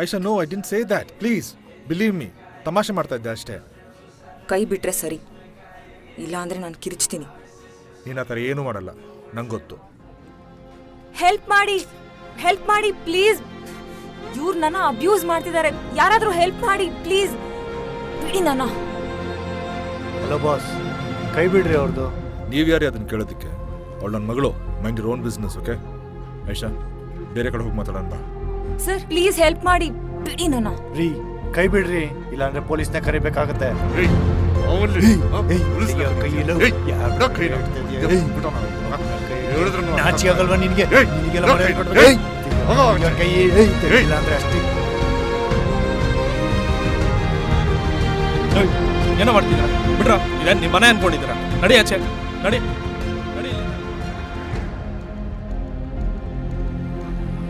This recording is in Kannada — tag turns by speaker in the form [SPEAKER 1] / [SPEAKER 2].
[SPEAKER 1] Aisha no I didn't say that please believe me ತಮಾಷೆ ಮಾಡ್ತಾ ಇದ್ದೆ ಅಷ್ಟೇ.
[SPEAKER 2] ಕೈ ಬಿಟ್ರೆ ಸರಿ, ಇಲ್ಲ ಅಂದ್ರೆ ನಾನು ಕಿರಿಚ್ತೀನಿ.
[SPEAKER 1] ನೀನು ಆ ಥರ ಏನೂ ಮಾಡಲ್ಲ, ನಂಗೆ ಗೊತ್ತು.
[SPEAKER 2] ಹೆಲ್ಪ್ ಮಾಡಿ ಪ್ಲೀಸ್. ಇವ್ರು ನನ್ನ ಅಬ್ಯೂಸ್ ಮಾಡ್ತಿದ್ದಾರೆ, ಯಾರಾದ್ರೂ ಹೆಲ್ಪ್ ಮಾಡಿ ಪ್ಲೀಸ್. ಬಿಡಿ ನನ್ನ.
[SPEAKER 3] ಹಲೋ ಬಾಸ್, ಕೈ ಬಿಡ್ರಿ ಅವ್ರದ್ದು.
[SPEAKER 1] ನೀವ್ಯಾರೇ ಅದನ್ನು ಕೇಳೋದಕ್ಕೆ? ಅವಳು ನನ್ನ ಮಗಳು, mind your own business. Okay Aisha, ಬೇರೆ ಕಡೆ ಹೋಗಿ ಮಾತಾಡೋಣ ಬಾ.
[SPEAKER 2] ಸರ್ ಪ್ಲೀಸ್ ಹೆಲ್ಪ್ ಮಾಡಿ, ಬಿಡಿ ನನ್ನ.
[SPEAKER 3] ರೀ ಕೈ ಬಿಡ್ರಿ, ಇಲ್ಲಾಂದ್ರೆ ಪೊಲೀಸ್ನ ಕರಿಬೇಕಾಗತ್ತೆ. ನಾಚಿ ಆಗಲ್ವಾ ನಿನ್ಗೆ? ಕೈ ಇಲ್ಲಾಂದ್ರೆ ಅಷ್ಟೇ.
[SPEAKER 4] ಏನೋ ಮಾಡ್ತಿದ್ದೀರಾ? ಬಿಡ್ರ, ಇದೇನು ನಿಮ್ಮ ಮನೆ ಅನ್ಕೊಂಡಿದ್ದೀರಾ? ನಡಿ ಆಚೆ ನಡಿ.